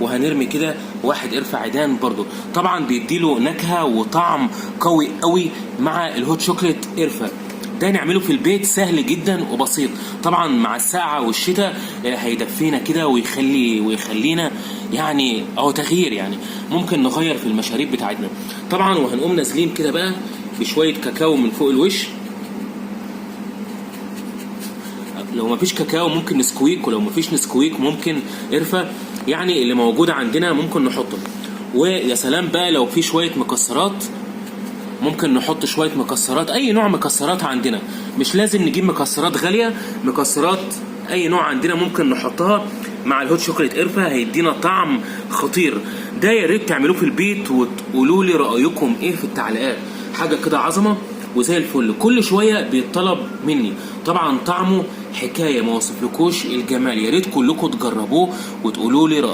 وهنرمي كده واحد قرفة عيدان برضو. طبعا بيديله نكهة وطعم قوي قوي مع الهوت شوكليت قرفة. ده نعمله في البيت سهل جدا وبسيط. طبعا مع الساعة والشتاء هيدفينا كده ويخلينا يعني اهو تغيير، يعني ممكن نغير في المشاريب بتاعتنا. طبعا وهنقوم نازلين كده بقى بشوية كاكاو من فوق الوش. لو مفيش كاكاو ممكن نسكويك، ولو مفيش نسكويك ممكن قرفة، يعني اللي موجود عندنا ممكن نحطه. ويا سلام بقى لو في شوية مكسرات، ممكن نحط شوية مكسرات، أي نوع مكسرات عندنا، مش لازم نجيب مكسرات غالية، مكسرات أي نوع عندنا ممكن نحطها مع الهوت شوكولات قرفة، هيدينا طعم خطير. ده يا ريت تعملوه في البيت وتقولوا لي رأيكم إيه في التعليقات. حاجة كده عظمة وزي الفل، كل شوية بيطلب مني. طبعا طعمه حكاية ما وصفلكوش الجمال، يا ريت كلكم تجربوه وتقولوا لي رأيكم.